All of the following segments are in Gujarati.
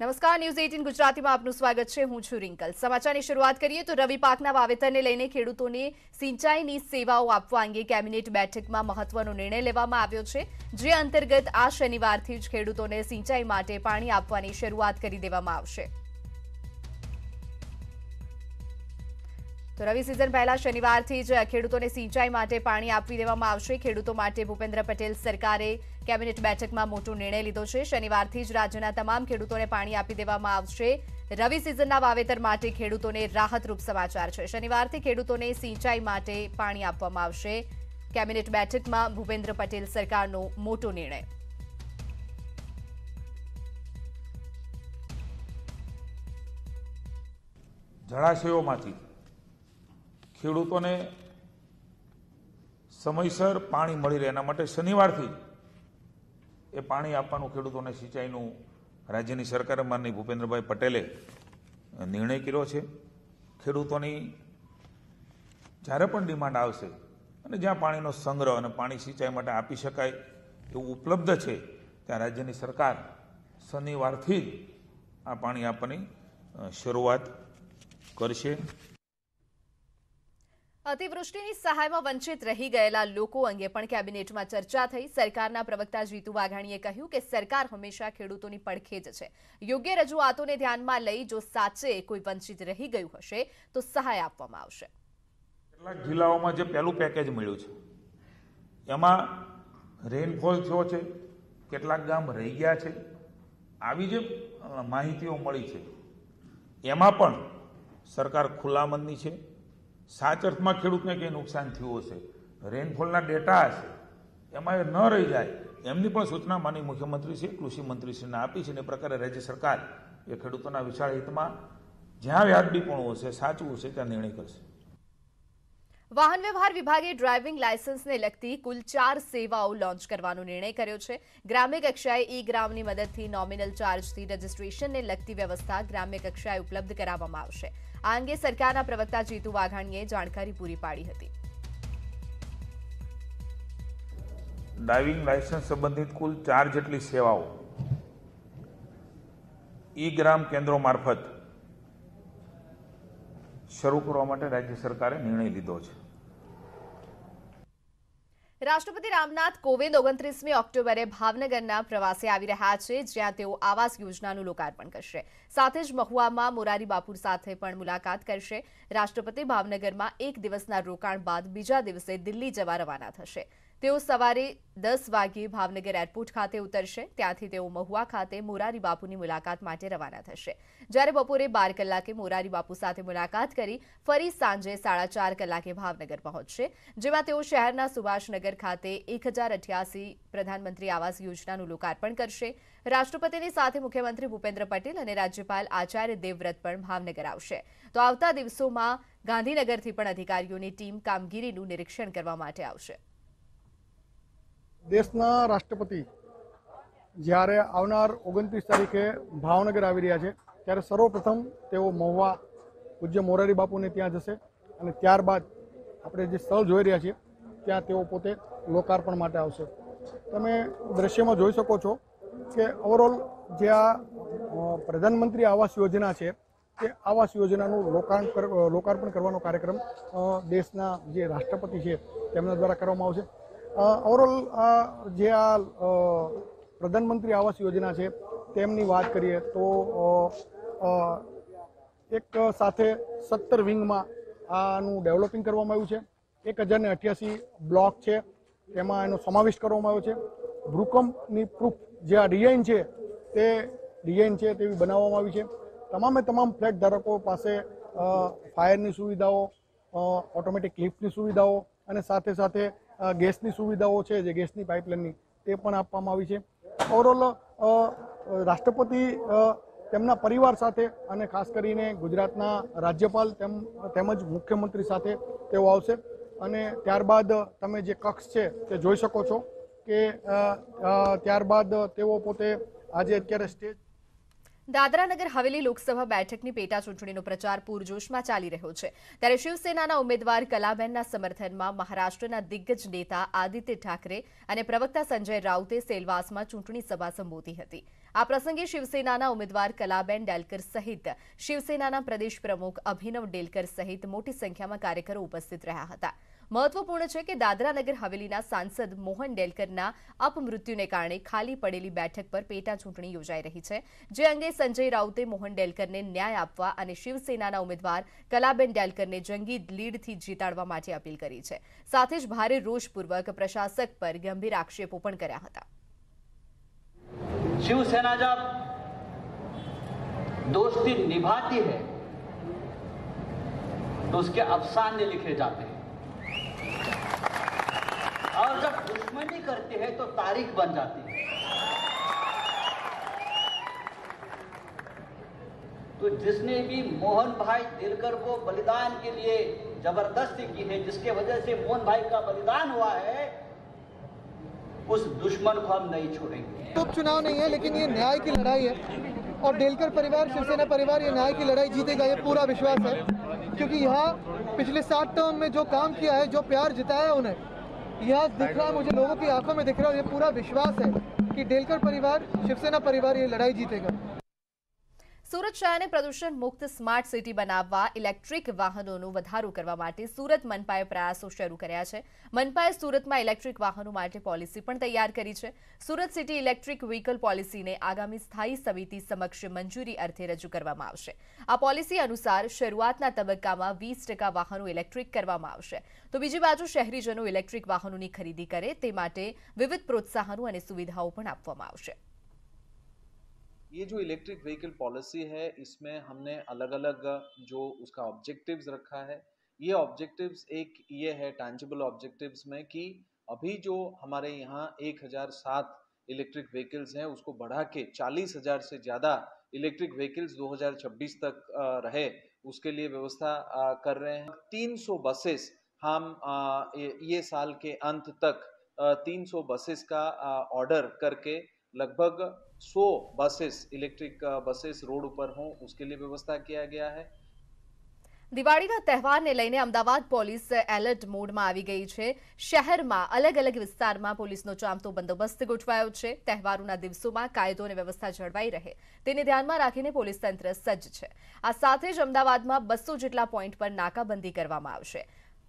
નમસ્કાર, ન્યૂઝ 18 ગુજરાતીમાં આપનું સ્વાગત છે। હું છું રિંકલ। સમાચારની શરૂઆત કરીએ તો રવિ પાકના વાવેતરને લઈને ખેડૂતોને સિંચાઈની સેવાઓ આપવા અંગે કેબિનેટ બેઠકમાં મહત્વનો નિર્ણય લેવામાં આવ્યો છે, જે અંતર્ગત આ શનિવારથી જ ખેડૂતોને સિંચાઈ માટે પાણી આપવાની શરૂઆત કરી દેવામાં આવશે। તો રવિ સિઝન પહેલા શનિવારથી જ ખેડૂતોને સિંચાઈ માટે પાણી આપી દેવામાં આવશે। ખેડૂતો માટે ભૂપેન્દ્ર પટેલ સરકારે કેબિનેટ બેઠકમાં મોટો નિર્ણય લીધો છે। શનિવારથી જ રાજ્યના તમામ ખેડૂતોને પાણી આપી દેવામાં આવશે। રવિ સિઝનના વાવેતર માટે ખેડૂતોને રાહતરૂપ સમાચાર છે। શનિવારથી ખેડૂતોને સિંચાઈ માટે પાણી આપવામાં આવશે। કેબિનેટ બેઠકમાં ભૂપેન્દ્ર પટેલ સરકારનો મોટો નિર્ણય। જળાશયોમાંથી ખેડૂતોને સમયસર પાણી મળી રહે એના માટે શનિવારથી એ પાણી આપવાનું ખેડૂતોને સિંચાઈનું રાજ્યની સરકારે માનનીય ભૂપેન્દ્રભાઈ પટેલે નિર્ણય કર્યો છે। ખેડૂતોની જ્યારે પણ ડિમાન્ડ આવશે અને જ્યાં પાણીનો સંગ્રહ અને પાણી સિંચાઈ માટે આપી શકાય એવું ઉપલબ્ધ છે ત્યાં રાજ્યની સરકાર શનિવારથી જ આ પાણી આપવાની શરૂઆત કરશે। અતિવૃષ્ટિની સહાયમાં વંચિત રહી ગયેલા લોકો અંગે પણ કેબિનેટમાં ચર્ચા થઈ। સરકારના પ્રવક્તા જીતુ વાઘાણીએ કહ્યું કે સરકાર હંમેશા ખેડૂતોની પડખે જ છે। યોગ્ય રજૂઆતોને ધ્યાનમાં લઈ જો સાચે કોઈ વંચિત રહી ગયું હશે તો સહાય આપવામાં આવશે। કેટલાક જિલ્લાઓમાં જે પહેલું પેકેજ મળ્યું છે એમાં રેનફોલ થયો છે, કેટલાક ગામ રહી ગયા છે, આવી જે માહિતીઓ મળી છે એમાં પણ સરકાર ખુલ્લા મનની છે। સાચ અર્થમાં ખેડૂતને કંઈ નુકસાન થયું હશે, રેનફોલના ડેટા હશે, એમાં એ ન રહી જાય એમની પણ સૂચના માનનીય મુખ્યમંત્રીશ્રી કૃષિ મંત્રીશ્રીને આપી છે। અને એ પ્રકારે રાજ્ય સરકાર એ ખેડૂતોના વિશાળ હિતમાં જ્યાં વ્યાજબીપણું હશે, સાચું હશે ત્યાં નિર્ણય કરશે। વાહન વ્યવહાર વિભાગે ડ્રાઇવિંગ લાયસન્સને લગતી કુલ 4 સેવાઓ લોન્ચ કરવાનો નિર્ણય કર્યો છે। ગ્રામ્ય કક્ષાએ ઈ-ગ્રામની મદદથી નોમિનલ ચાર્જથી રજીસ્ટ્રેશનને લગતી વ્યવસ્થા ગ્રામ્ય કક્ષાએ ઉપલબ્ધ કરાવવામાં આવશે। આ અંગે સરકારના પ્રવક્તા જીતુ વાઘાણીએ જાણકારી પૂરી પાડી હતી। ડ્રાઇવિંગ લાયસન્સ સંબંધિત કુલ 4 જેટલી સેવાઓ ઈ-ગ્રામ કેન્દ્રો મારફત શરૂ કરવા માટે રાજ્ય સરકારે નિર્ણય લીધો છે। રાષ્ટ્રપતિ રામનાથ કોવિંદ 29મી ઓક્ટોબરે ભાવનગરના પ્રવાસે આવી રહ્યા છે, જ્યાં તેઓ આવાસ યોજનાનું લોકાર્પણ કરશે। સાથે જ મહુવામાં મોરારી બાપુ સાથે પણ મુલાકાત કરશે। રાષ્ટ્રપતિ ભાવનગરમાં એક દિવસના રોકાણ બાદ બીજા દિવસે દિલ્હી જવા રવાના થશે। તેઓ સવારે 10 વાગ્યે ભાવનગર એરપોર્ટ ખાતે ઉતરશે। ત્યાંથી તેઓ મહુવા ખાતે મોરારી બાપુની મુલાકાત માટે રવાના થશે, જ્યારે બપોરે 12 કલાકે મોરારી બાપુ સાથે મુલાકાત કરી ફરી સાંજે 4:30 કલાકે ભાવનગર પહોંચશે, જેમાં તેઓ શહેરના સુભાષનગર ખાતે 1088 પ્રધાનમંત્રી આવાસ યોજનાનું લોકાર્પણ કરશે। રાષ્ટ્રપતિની સાથે મુખ્યમંત્રી ભૂપેન્દ્ર પટેલ અને રાજ્યપાલ આચાર્ય દેવવ્રત પણ ભાવનગર આવશે। તો આવતા દિવસોમાં ગાંધીનગરથી પણ અધિકારીઓની ટીમ કામગીરીનું નિરીક્ષણ કરવા માટે આવશે। દેશના રાષ્ટ્રપતિ જ્યારે આવનાર 29 તારીખે ભાવનગર આવી રહ્યા છે ત્યારે સર્વપ્રથમ તેઓ મહુવા પૂજ્ય મોરારી બાપુને ત્યાં જશે અને ત્યારબાદ આપણે જે સ્થળ જોઈ રહ્યા છીએ ત્યાં તેઓ પોતે લોકાર્પણ માટે આવશે। તમે દ્રશ્યમાં જોઈ શકો છો કે ઓવરઓલ જે આ પ્રધાનમંત્રી આવાસ યોજના છે તે આવાસ યોજનાનું લોકાર્પણ કરવાનો કાર્યક્રમ દેશના જે રાષ્ટ્રપતિ છે તેમના દ્વારા કરવામાં આવશે। ઓવરઓલ જે આ પ્રધાનમંત્રી આવાસ યોજના છે તેમની વાત કરીએ તો એક સાથે 17 વિંગમાં આનું ડેવલપિંગ કરવામાં આવ્યું છે। 1088 બ્લોક છે તેમાં એનો સમાવેશ કરવામાં આવ્યો છે। ભૂકંપની પ્રૂફ જે આ ડિઝાઇન છે તે ડિઝાઇન છે તેવી બનાવવામાં આવી છે। તમામે તમામ ફ્લેટ ધારકો પાસે ફાયરની સુવિધાઓ, ઓટોમેટિક લિફ્ટની સુવિધાઓ અને સાથે સાથે ગેસની સુવિધાઓ છે, જે ગેસની પાઇપલાઇનની તે પણ આપવામાં આવી છે। ઓવરઓલ રાષ્ટ્રપતિ તેમના પરિવાર સાથે અને ખાસ કરીને ગુજરાતના રાજ્યપાલ તેમજ મુખ્યમંત્રી સાથે તેઓ આવશે અને ત્યારબાદ તમે જે કક્ષ છે તે જોઈ શકો છો કે ત્યારબાદ તેઓ પોતે આજે અત્યારે સ્ટેજ દાદરા નગર હવેલી લોકસભા બેઠકની પેટા ચૂંટણીનો પ્રચાર પૂરજોશમાં ચાલી રહ્યો છે ત્યારે શિવસેનાના ઉમેદવાર કલાબેનના સમર્થનમાં મહારાષ્ટ્રના દિગ્ગજ નેતા આદિત્ય ઠાકરે અને પ્રવક્તા સંજય રાઉતે સેલવાસમાં ચૂંટણી સભા સંબોધી હતી। આ પ્રસંગે શિવસેનાના ઉમેદવાર કલાબેન ડેલકર સહિત શિવસેનાના પ્રદેશ પ્રમુખ અભિનવ ડેલકર સહિત મોટી સંખ્યામાં કાર્યકરો ઉપસ્થિત રહ્યા હતા। મહત્વપૂર્ણ છે કે દાદરા નગર હવેલીના સાંસદ મોહન ડેલકરના અપમૃત્યુને કારણે ખાલી પડેલી બેઠક પર પેટા ચૂંટણી યોજાઈ રહી છે, જે અંગે સંજય રાઉતે મોહન ડેલકરને ન્યાય આપવા અને શિવસેનાના ઉમેદવાર કલાબેન ડેલકરને જંગી લીડથી જીતાડવા માટે અપીલ કરી છે। સાથે જ ભારે રોષપૂર્વક પ્રશાસક પર ગંભીર આક્ષેપો પણ કર્યા હતા। शिवसेना जब दोस्ती निभाती है तो उसके अफसाने लिखे जाते हैं और जब दुश्मनी करती है तो तारीख बन जाती है। तो जिसने भी मोहन भाई दिलकर को बलिदान के लिए जबरदस्ती की है, जिसके वजह से मोहन भाई का बलिदान हुआ है, उस दुश्मन को हम नहीं छोड़ेंगे। उपचुनाव नहीं है, लेकिन ये न्याय की लड़ाई है और डेलकर परिवार, शिवसेना परिवार ये न्याय की लड़ाई जीतेगा, ये पूरा विश्वास है। क्योंकि यहाँ पिछले 7 टर्म में जो काम किया है, जो प्यार जिताया है उन्हें, यहाँ दिख रहा है, मुझे लोगों की आंखों में दिख रहा है। ये पूरा विश्वास है कि डेलकर परिवार, शिवसेना परिवार ये लड़ाई जीतेगा। સુરત શહેરને પ્રદૂષણ મુક્ત સ્માર્ટ સિટી બનાવવા ઇલેક્ટ્રિક વાહનોનો વધારો કરવા માટે સુરત મનપાએ પ્રયાસો શરૂ કર્યા છે। મનપાએ સુરતમાં ઇલેક્ટ્રિક વાહનો માટે પોલિસી પણ તૈયાર કરી છે। સુરત સિટી ઇલેક્ટ્રિક વ્હીકલ પોલિસીને આગામી સ્થાયી સમિતિ સમક્ષ મંજૂરી અર્થે રજૂ કરવામાં આવશે। આ પોલિસી અનુસાર શરૂઆતના તબક્કામાં 20% વાહનો ઇલેક્ટ્રિક કરવામાં આવશે, તો બીજી બાજુ શહેરીજનો ઇલેક્ટ્રિક વાહનોની ખરીદી કરે તે માટે વિવિધ પ્રોત્સાહનો અને સુવિધાઓ પણ આપવામાં આવશે। ये जो इलेक्ट्रिक व्हीकल पॉलिसी है, इसमें हमने अलग अलग जो उसका ऑब्जेक्टिव्स रखा है। ये ऑब्जेक्टिव्स एक ये है टैंजिबल ऑब्जेक्टिव्स में कि अभी जो हमारे यहाँ 1007 इलेक्ट्रिक व्हीकल्स हैं, उसको बढ़ा के 40,000 से ज़्यादा इलेक्ट्रिक व्हीकल्स 2026 तक रहे, उसके लिए व्यवस्था कर रहे हैं। 300 बसेस हम ये साल के अंत तक 300 बसेस का ऑर्डर करके लगभग 100 बसेस इलेक्ट्रिक बसेस रोड पर हों, उसके लिए व्यवस्था किया गया है। દિવાળીના તહેવારને લઈને અમદાવાદ પોલીસ એલર્ટ મોડમાં આવી ગઈ છે। શહેરમાં અલગ અલગ વિસ્તારમાં પોલીસનો ચાંપતો બંદોબસ્ત ગોઠવાયો છે। તહેવારોના દિવસોમાં કાયદો અને વ્યવસ્થા જળવાઈ રહે તેને ધ્યાનમાં રાખીને પોલીસ તંત્ર સજ્જ છે। આ સાથે જ અમદાવાદમાં 200 જેટલા પોઈન્ટ પર નાકાબંધી કરવામાં આવશે।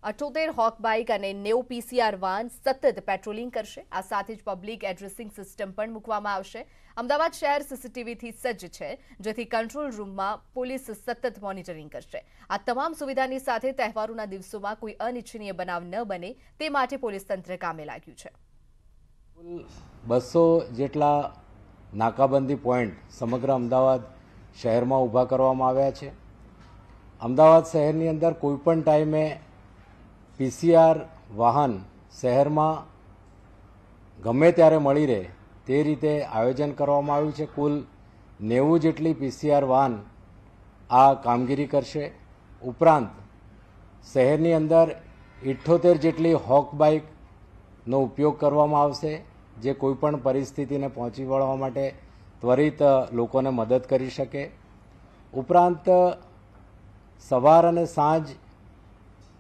78 હોક બાઇક અને 90 પીસીઆર વાન સતત પેટ્રોલિંગ કરશે। આ સાથે જ પબ્લિક એડ્રેસિંગ સિસ્ટમ પણ મૂકવામાં આવશે। અમદાવાદ શહેર સીસીટીવીથી સજ્જ છે, જેથી કંટ્રોલ રૂમમાં પોલીસ સતત મોનિટરિંગ કરશે। આ તમામ સુવિધાની સાથે તહેવારોના દિવસોમાં કોઈ અનિચ્છનીય બનાવ ન બને તે માટે પોલીસ તંત્ર કામે લાગ્યું છે। કુલ 200 જેટલા નાકાબંધી પોઈન્ટ સમગ્ર અમદાવાદ શહેરમાં ઊભા કરવામાં આવ્યા છે। અમદાવાદ શહેરની અંદર કોઈપણ ટાઈમે પીસીઆર વાહન શહેરમાં ગમે ત્યારે મળી રહે તે રીતે આયોજન કરવામાં આવ્યું છે। કુલ 90 જેટલી પીસીઆર વાહન આ કામગીરી કરશે। ઉપરાંત શહેરની અંદર 78 જેટલી હોક બાઇકનો ઉપયોગ કરવામાં આવશે, જે કોઈપણ પરિસ્થિતિને પહોંચી વળવા માટે ત્વરિત લોકોને મદદ કરી શકે। ઉપરાંત સવાર અને સાંજ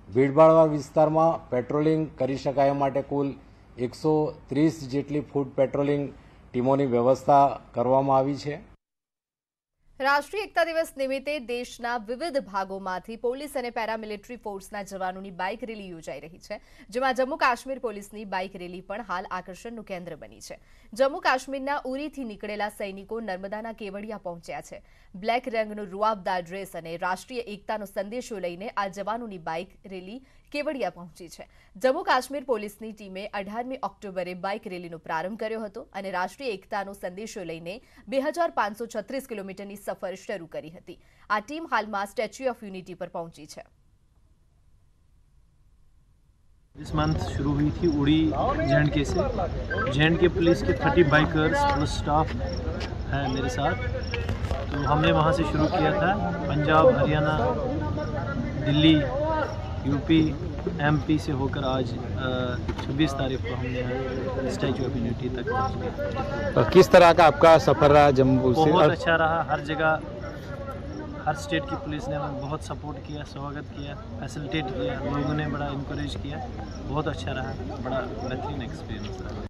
ભીડભાડવાળા વિસ્તારમાં પેટ્રોલિંગ કરી શકાય માટે કુલ 130 જેટલી ફૂટ પેટ્રોલિંગ ટીમોની વ્યવસ્થા કરવામાં આવી છે। રાષ્ટ્રીય એકતા દિવસ નિમિત્તે દેશના વિવિધ ભાગોમાંથી પોલીસ અને પેરામિલિટરી ફોર્સના જવાનોની બાઇક રેલી યોજાઈ રહી છે, જેમાં જમ્મુ કાશ્મીર પોલીસની બાઇક રેલી પણ હાલ આકર્ષણનું કેન્દ્ર બની છે। જમ્મુ કાશ્મીરના ઉરીથી નીકળેલા સૈનિકો નર્મદાના કેવડિયા પહોંચ્યા છે। બ્લેક રંગનો રૂઆબદાર ડ્રેસ અને રાષ્ટ્રીય એકતાનો સંદેશો લઈને આ જવાનોની બાઇક રેલી કેવડિયા પહોંચી છે। જમ્મુ કાશ્મીર પોલીસની ટીમે 18મી ઓક્ટોબરે બાઇક રેલીનો પ્રારંભ કર્યો હતો અને રાષ્ટ્રીય એકતાનો સંદેશો લઈને 2536 કિલોમીટરની સફર શરૂ કરી હતી। આ ટીમ હાલમાં સ્ટેચ્યુ ઓફ યુનિટી પર પહોંચી છે। दिस मंथ शुरू हुई थी उड़ी जे&के से। जे&के पुलिस के 30 बाइकर्स प्लस स्टाफ है मेरे साथ। तो हमने वहाँ से शुरू किया था। पंजाब, हरियाणा, दिल्ली, यूपी, एमपी से होकर आज 26 तारीख को हमने स्टैचू ऑफ यूनिटी तक पहुँचे। किस तरह का आपका सफ़र रहा जम्मू से? बहुत अच्छा रहा। हर जगह हर स्टेट की पुलिस ने हमें बहुत सपोर्ट किया, स्वागत किया, फैसिलिटेट किया, लोगों ने बड़ा इंकरेज किया। बहुत अच्छा रहा, बड़ा बेहतरीन एक्सपीरियंस रहा।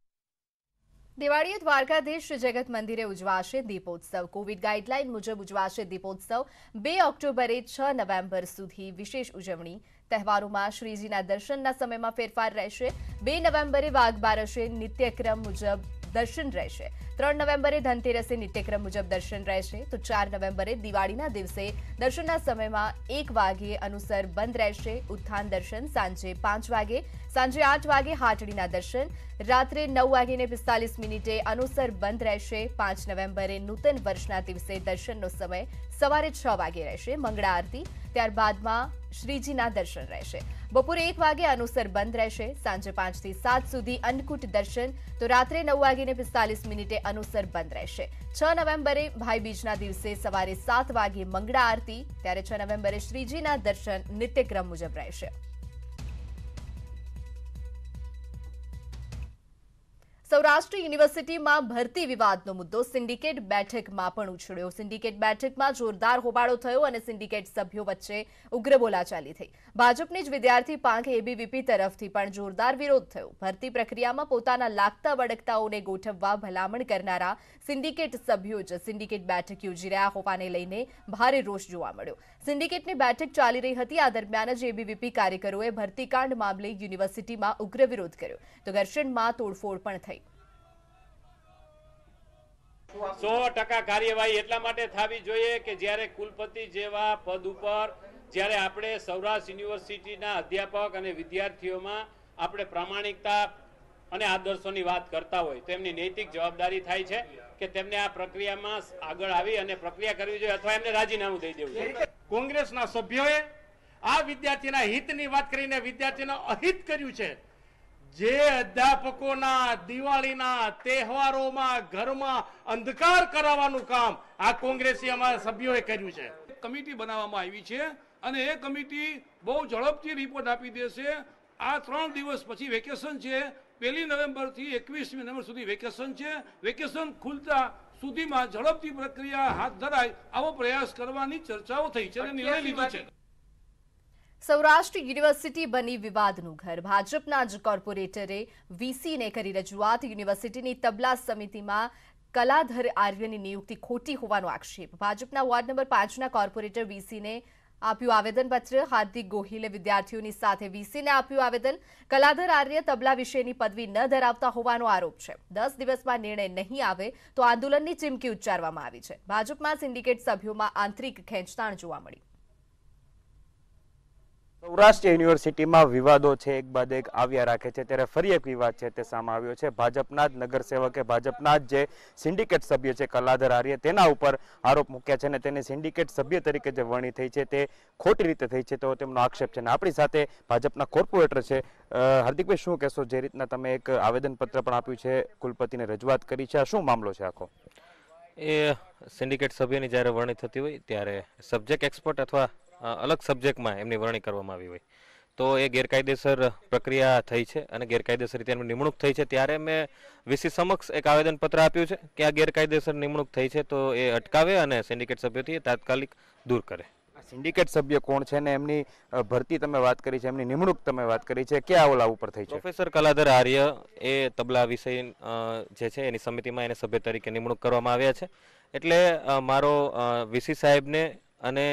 દિવાળીએ દ્વારકાધીશ જગત મંદિરે ઉજવાશે દીપોત્સવ। કોવિડ ગાઈડલાઈન મુજબ ઉજવાશે દીપોત્સવ। 2 ઓક્ટોબરે 6 નવેમ્બર સુધી વિશેષ ઉજવણી। તહેવારોમાં શ્રીજીના દર્શનના સમયમાં ફેરફાર રહેશે। 2 નવેમ્બરે વાઘ બારસે નિત્યક્રમ મુજબ દર્શન રહેશે। 3 નવેમ્બરે ધનતેરસે નિત્યક્રમ મુજબ દર્શન રહેશે। તો 4 નવેમ્બરે દિવાળીના દિવસે દર્શનના સમયમાં 1 વાગ્યે અનુસર બંધ રહેશે। ઉત્થાન દર્શન સાંજે 5 વાગે, સાંજે 8 વાગે હાટડીના દર્શન, રાત્રે 9:45 અનુસર બંધ રહેશે। 5 નવેમ્બરે નૂતન વર્ષના દિવસે દર્શનનો સમય સવારે 6 વાગે રહેશે। મંગળા આરતી, ત્યારબાદમાં શ્રીજીના દર્શન રહેશે। બપોરે 1 વાગે અનુસર બંધ રહેશે। સાંજે 5 થી 7 સુધી અન્નકૂટ દર્શન, તો રાત્રે 9:45 અનુસર બંધ રહેશે। 6 નવેમ્બરે ભાઈબીજના દિવસે સવારે 7 વાગે મંગળા આરતી, ત્યારે 6 નવેમ્બરે શ્રીજીના દર્શન નિત્યક્રમ મુજબ રહેશે। સૌરાષ્ટ્ર યુનિવર્સિટીમાં ભરતી વિવાદનો મુદ્દો સિન્ડિકેટ બેઠકમાં પણ ઉછળ્યો। સિન્ડિકેટ બેઠકમાં જોરદાર હોબાળો થયો અને સિન્ડિકેટ સભ્યો વચ્ચે ઉગ્ર બોલાચાલી થઈ। ભાજપની જ વિદ્યાર્થી પાંખ એબીવીપી તરફથી પણ જોરદાર વિરોધ થયો। ભરતી પ્રક્રિયામાં પોતાના લાગતા વળગતાઓને ગોઠવવા ભલામણ કરનારા સિન્ડિકેટ સભ્યો જ સિન્ડિકેટ બેઠક યોજી રહ્યા હોવાને લઈને ભારે રોષ જોવા મળ્યો। સિન્ડિકેટની બેઠક ચાલી રહી હતી, આ દરમિયાન જ એબીવીપી કાર્યકરોએ ભરતીકાંડ મામલે યુનિવર્સિટીમાં ઉગ્ર વિરોધ કર્યો, તો ઘર્ષણમાં તોડફોડ પણ થઈ। 100% કાર્યવાહી એટલા માટે થવી જોઈએ કે જ્યારે કુલપતિ જેવા પદ ઉપર જ્યારે આપણે સૌરાષ્ટ્ર યુનિવર્સિટીના અધ્યાપક અને વિદ્યાર્થીઓમાં આપણે પ્રામાણિકતા અને આદર્શોની વાત કરતા હોય તો એમની નૈતિક જવાબદારી થાય છે કે તેમને આ પ્રક્રિયામાં આગળ આવી અને પ્રક્રિયા કરવી જોઈએ અથવા એમને રાજીનામું દઈ દેવું જોઈએ। કોંગ્રેસના સભ્યોએ આ વિદ્યાર્થીના હિતની વાત કરીને વિદ્યાર્થીના અહિત કર્યું છે। જે અધ્યાપકોના દિવાળીના તહેવારોમાં ઘરમાં અંધકાર કરાવવાનું કામ આ કોંગ્રેસી અમારા સભ્યોએ કર્યું છે। કમિટી બનાવવામાં આવી છે અને એ કમિટી બહુ ઝડપથી રિપોર્ટ આપી દેશે। આ 3 દિવસ પછી વેકેશન છે, 1 નવેમ્બર થી 21 નવેમ્બર સુધી વેકેશન છે। વેકેશન ખુલતા સુધીમાં ઝડપથી પ્રક્રિયા હાથ ધરાય આવો પ્રયાસ કરવાની ચર્ચાઓ થઈ છે અને નિર્ણય લીધો છે। સૌરાષ્ટ્ર યુનિવર્સિટી બની વિવાદનું ઘર। ભાજપના જ કોર્પોરેટરે વીસીને કરી રજૂઆત। યુનિવર્સિટીની તબલા સમિતિમાં કલાધર આર્યની નિયુક્તિ ખોટી હોવાનો આક્ષેપ। ભાજપના વોર્ડ નંબર 5ના કોર્પોરેટર વીસીને આપ્યું આવેદનપત્ર। હાર્દિક ગોહિલે વિદ્યાર્થીઓની સાથે વીસીને આપ્યું આવેદન। કલાધર આર્ય તબલા વિષયની પદવી ન ધરાવતા હોવાનો આરોપ છે। 10 દિવસમાં નિર્ણય નહીં આવે તો આંદોલનની ચીમકી ઉચ્ચારવામાં આવી છે। ભાજપમાં સિન્ડિકેટ સભ્યોમાં આંતરિક ખેંચતાણ જોવા મળી। સૌરાષ્ટ્ર યુનિવર્સિટીમાં વિવાદો છે એક બાદ એક આવ્યા રાખે છે, ત્યારે ફરી એક વિવાદ છે તે સામે આવ્યો છે। ભાજપના જ નગરસેવકે ભાજપના જ જે સિન્ડિકેટ સભ્ય છે કલાધર આર્ય તેના ઉપર આરોપ મૂક્યા છે અને તેને સિન્ડિકેટ સભ્ય તરીકે જે વરણી થઈ છે તે ખોટી રીતે થઈ છે તો તેમનો આક્ષેપ છે। અને આપણી સાથે ભાજપના કોર્પોરેટર છે। હાર્દિકભાઈ, શું કહેશો? જે રીતના તમે એક આવેદનપત્ર પણ આપ્યું છે, કુલપતિને રજૂઆત કરી છે, આ શું મામલો છે આખો? એ સિન્ડિકેટ સભ્યની જ્યારે વરણી થતી હોય ત્યારે સબ્જેક્ટ એક્સપર્ટ અથવા અલગ સબ્જેક્ટમાં એમની વરણી કરવામાં આવી હોય તો એ ગેરકાયદેસર પ્રક્રિયા થઈ છે અને ગેરકાયદેસર રીતે એમની નિમણૂક થઈ છે। ત્યારે મેં વીસી સમક્ષ એક આવેદનપત્ર આપ્યું છે કે આ ગેરકાયદેસર નિમણૂક થઈ છે તો એ અટકાવે અને સિન્ડિકેટ સભ્યોથી તાત્કાલિક દૂર કરે। સિન્ડિકેટ સભ્ય કોણ છે ને એમની ભરતી તમે વાત કરી છે, એમની નિમણૂક તમે વાત કરી છે, ક્યાં ઓલા ઉપર થઈ છે? પ્રોફેસર કલાધર આર્ય એ તબલા વિષય જે છે એની સમિતિમાં એને સભ્ય તરીકે નિમણૂક કરવામાં આવ્યા છે। એટલે મારો વીસી સાહેબને અને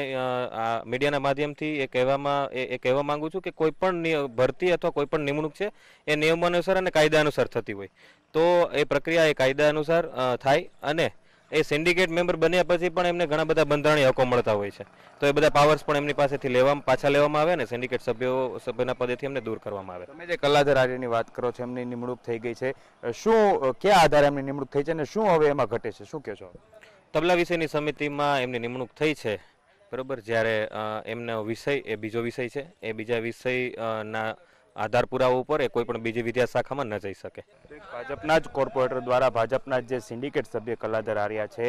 મીડિયાના માધ્યમથી એ કહેવા માંગુ છું કે કોઈ પણ ભરતી અથવા કોઈ પણ નિમણૂક છે એ નિયમો અનુસાર અને કાયદા અનુસાર થતી હોય તો એ પ્રક્રિયા એ કાયદા અનુસાર થાય અને એ સિન્ડિકેટ મેમ્બર બન્યા પછી પણ એમને ઘણા બધા બંધારણીય હકો મળતા હોય છે તો એ બધા પાવર્સ પણ એમની પાસેથી પાછા લેવામાં આવે અને સિન્ડિકેટ સભ્યના પદેથી એમને દૂર કરવામાં આવે। તમે જે કલાધર આર્યની વાત કરો છો, એમની નિમણૂક થઈ ગઈ છે, શું કયા આધારે એમની નિમણૂક થઈ છે અને શું હવે એમાં ઘટે છે, શું કહેશો? તબલા વિષયની સમિતિમાં એમની નિમણૂક થઈ છે, બરોબર। જ્યારે એમનો વિષય એ બીજો વિષય છે, એ બીજા વિષયના આધાર પુરાવા ઉપર એ કોઈ પણ બીજી વિદ્યા શાખામાં ન જઈ શકે. ભાજપના જ કોર્પોરેટર દ્વારા ભાજપના જે સિન્ડિકેટ સભ્ય કલાધર આર્યા છે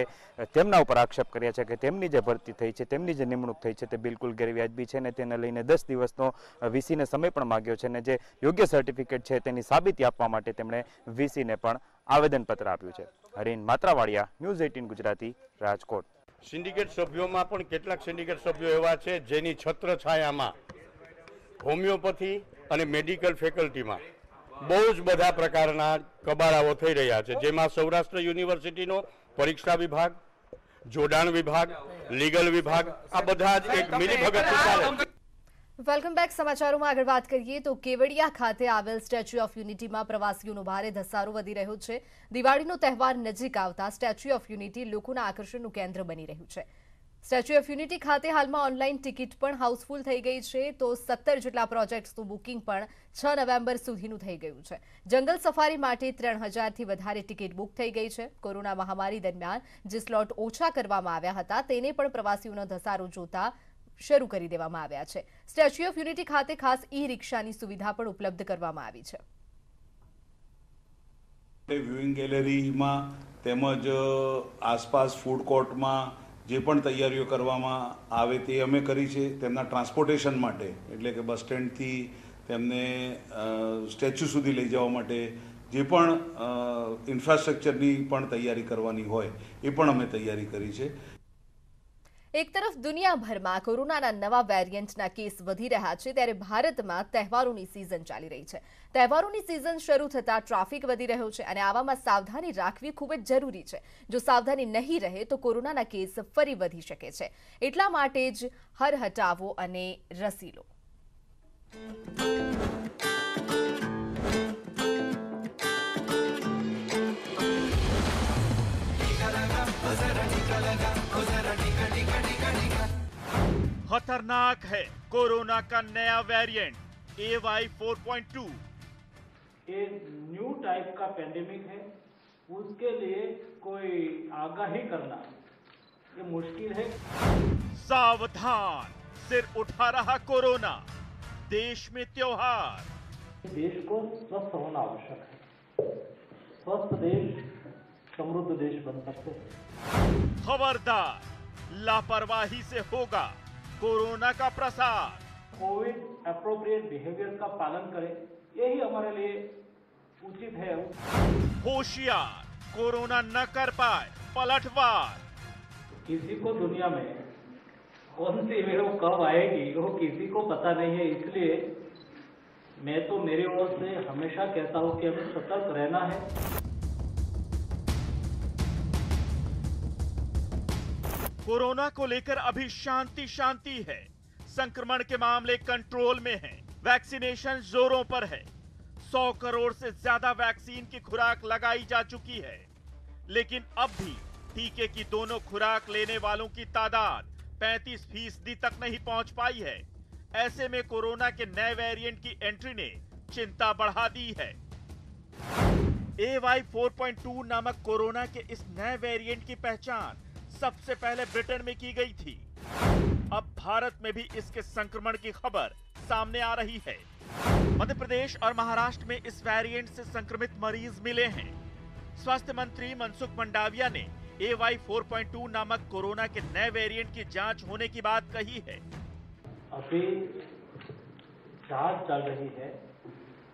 તેમના ઉપર આક્ષેપ કર્યા છે કે તેમની જે ભરતી થઈ છે, તેમની જે નિમણૂક થઈ છે તે બિલકુલ ગેરવ્યાજબી છે, ને તેને લઈને 10 દિવસનો વીસીને સમય પણ માંગ્યો છે, ને જે યોગ્ય સર્ટિફિકેટ છે તેની સાબિતી આપવા માટે તેમણે વીસીને પણ આવેદનપત્ર આપ્યું છે. હરીન માત્રાવાડિયા, ન્યૂઝ 18 ગુજરાતી, રાજકોટ. સિન્ડિકેટ સભ્યોમાં પણ કેટલાક સિન્ડિકેટ સભ્યો એવા છે જેની છત્ર છાયામાં હોમિયોપેથી અને મેડિકલ ફેકલ્ટીમાં બહુ જ બધા પ્રકારના કબાડાઓ થઈ રહ્યા છે, જેમાં સૌરાષ્ટ્ર યુનિવર્સિટીનો પરીક્ષા વિભાગ, જોડાણ વિભાગ, લીગલ વિભાગ, આ બધા જ એક મિલીભગતથી ચાલે. Welcome back. સમાચારોમાં આગળ વાત કરીએ તો કેવડિયા ખાતે આવેલ સ્ટેચ્યુ ઓફ યુનિટીમાં પ્રવાસીઓનો ભારે ધસારો વધી રહ્યો છે. દિવાળીનો તહેવાર નજીક આવતા સ્ટેચ્યુ ઓફ યુનિટી લોકોના આકર્ષણનું કેન્દ્ર બની રહ્યું છે. સ્ટેચ્યુ ઓફ યુનિટી ખાતે હાલમાં ઓનલાઈન ટિકિટ પણ હાઉસફુલ થઈ ગઈ છે, તો 17 જેટલા પ્રોજેક્ટ્સનું બુકિંગ પણ 6 નવેમ્બર સુધીનું થઈ ગયું છે. જંગલ સફારી માટે 3000થી વધારે ટિકિટ બુક થઈ ગઈ છે. કોરોના મહામારી દરમિયાન જે સ્લોટ ઓછા કરવામાં આવ્યા હતા તેને પણ પ્રવાસીઓનો ધસારો જોતા શરૂ કરી દેવામાં આવ્યા છે. સ્ટેચ્યુ ઓફ યુનિટી ખાતે ખાસ ઈ-રિક્ષાની સુવિધા પણ ઉપલબ્ધ કરવામાં આવી છે. વ્યુઇંગ ગેલેરીમાં તેમજ આસપાસ ફૂડ કોર્ટમાં જે પણ તૈયારીઓ કરવામાં આવે તે અમે કરી છે. તેમના ટ્રાન્સપોર્ટેશન માટે એટલે કે બસ સ્ટેન્ડથી તેમને સ્ટેચ્યુ સુધી લઈ જવા માટે જે પણ ઇન્ફ્રાસ્ટ્રક્ચરની પણ તૈયારી કરવાની હોય એ પણ અમે તૈયારી કરી છે. એક તરફ દુનિયાભરમાં કોરોનાના નવા વેરિયન્ટના કેસ વધી રહ્યા છે, ત્યારે ભારતમાં તહેવારોની સિઝન ચાલી રહી છે. તહેવારોની સિઝન શરૂ થતાં ટ્રાફિક વધી રહ્યો છે અને આવામાં સાવધાની રાખવી ખૂબ જ જરૂરી છે. જો સાવધાની નહીં રહે તો કોરોનાના કેસ ફરી વધી શકે છે. એટલા માટે જ હર હટાવો અને રસી લો. खतरनाक है कोरोना का नया वेरिएंट AY 4.2. ये न्यू टाइप का पेंडेमिक है, उसके लिए कोई आगाही करना ये मुश्किल है. सावधान, सिर उठा रहा कोरोना, देश में त्योहार. देश को स्वस्थ होना आवश्यक है. स्वस्थ देश समृद्ध देश बन सकते हैं. खबरदार, लापरवाही से होगा कोरोना का प्रसार. कोविड एप्रोप्रिएट बिहेवियर का पालन करें, यही हमारे लिए उचित है. होशियार, कोरोना न कर पाए पलटवार. किसी को दुनिया में कौन सी वेव कब आएगी वो किसी को पता नहीं है, इसलिए मैं तो मेरी ओर से हमेशा कहता हूँ कि हमें सतर्क रहना है. कोरोना को लेकर अभी शांति शांति है. संक्रमण के मामले कंट्रोल में हैं. वैक्सीनेशन जोरों पर है. 100 करोड़ से ज्यादा वैक्सीन की खुराक लगाई जा चुकी है, लेकिन अब भी टीके की दोनों खुराक लेने वालों की तादाद 35% तक नहीं पहुंच पाई है. ऐसे में कोरोना के नए वेरिएंट की एंट्री ने चिंता बढ़ा दी है. AY 4.2 नामक कोरोना के इस नए वेरिएंट की पहचान सबसे पहले ब्रिटेन में की गई थी. अब भारत में भी इसके संक्रमण की खबर सामने आ रही है. मध्य प्रदेश और महाराष्ट्र में इस वेरिएंट से संक्रमित मरीज मिले हैं. स्वास्थ्य मंत्री मनसुख मंडाविया ने AY 4.2 नामक कोरोना के नए वेरिएंट की जांच होने की बात कही है. अभी जांच चल रही है,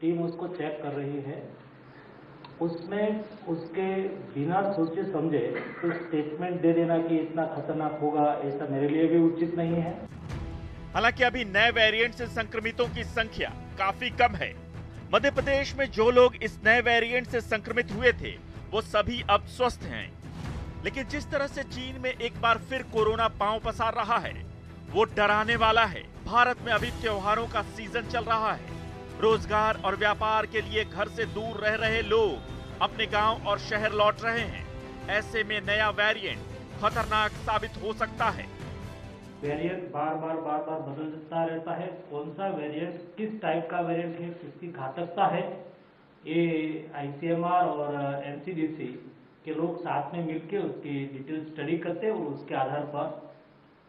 टीम उसको चेक कर रही है. उसमें उसके बिना सोचे समझे तो स्टेटमेंट दे देना कि इतना खतरनाक होगा, ऐसा मेरे लिए भी उचित नहीं है. हालांकि अभी नए वेरिएंट से संक्रमितों की संख्या काफी कम है. मध्य प्रदेश में जो लोग इस नए वेरिएंट से संक्रमित हुए थे वो सभी अब स्वस्थ हैं. लेकिन जिस तरह से चीन में एक बार फिर कोरोना पांव पसार रहा है वो डराने वाला है. भारत में अभी त्योहारों का सीजन चल रहा है. रोजगार और व्यापार के लिए घर से दूर रह रहे लोग अपने गांव और शहर लौट रहे हैं. ऐसे में नया वेरिएंट खतरनाक साबित हो सकता है. वेरिएंट बार बार बदलता रहता है. कौन सा वेरिएंट किस टाइप का वेरिएंट है, किसकी घातकता है, ये ICMR और NCDC के लोग साथ में मिलकर उसकी डिटेल स्टडी करते हैं और उसके आधार पर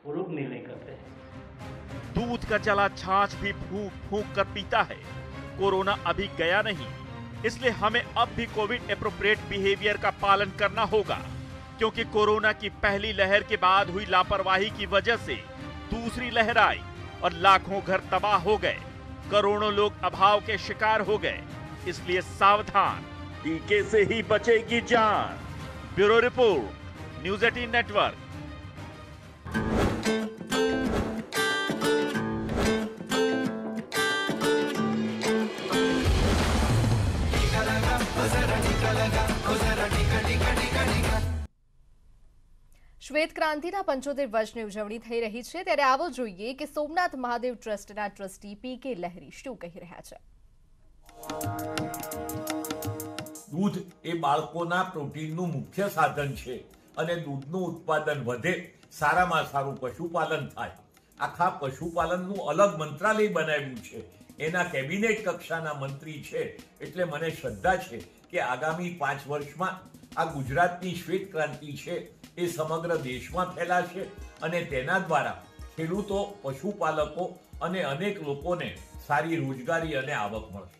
वो लोग निर्णय करते हैं. दूध का जला छाछ भी फूंक फूंक कर पीता है. कोरोना अभी गया नहीं, इसलिए हमें अब भी कोविड एप्रोप्रिएट बिहेवियर का पालन करना होगा, क्योंकि कोरोना की पहली लहर के बाद हुई लापरवाही की वजह से दूसरी लहर आई और लाखों घर तबाह हो गए, करोड़ों लोग अभाव के शिकार हो गए। इसलिए सावधान, टीके से ही बचेगी जान। Bureau report, news 18 network. શ્વેત ક્રાંતિના 75 વર્ષની ઉજવણી થઈ રહી છે, ત્યારે આવો જોઈએ કે સોમનાથ મહાદેવ ટ્રસ્ટના ટ્રસ્ટી પી.કે. લહેરી શું કહી રહ્યા છે। દૂધ એ બાળકોના પ્રોટીનનું મુખ્ય સાધન છે અને દૂધનું ઉત્પાદન વધે, સારામાં સારું પશુપાલન થાય। આખા પશુપાલનનું અલગ મંત્રાલય બનાવ્યું છે, એના કેબિનેટ કક્ષાના મંત્રી છે, એટલે મને શ્રદ્ધા છે કે આગામી 5 વર્ષમાં આ ગુજરાતની શ્વેત ક્રાંતિ છે એ સમગ્ર દેશમાં ફેલાશે અને તેના દ્વારા ખેડૂતો, પશુપાલકો અને અનેક લોકોને સારી રોજગારી અને આવક મળશે।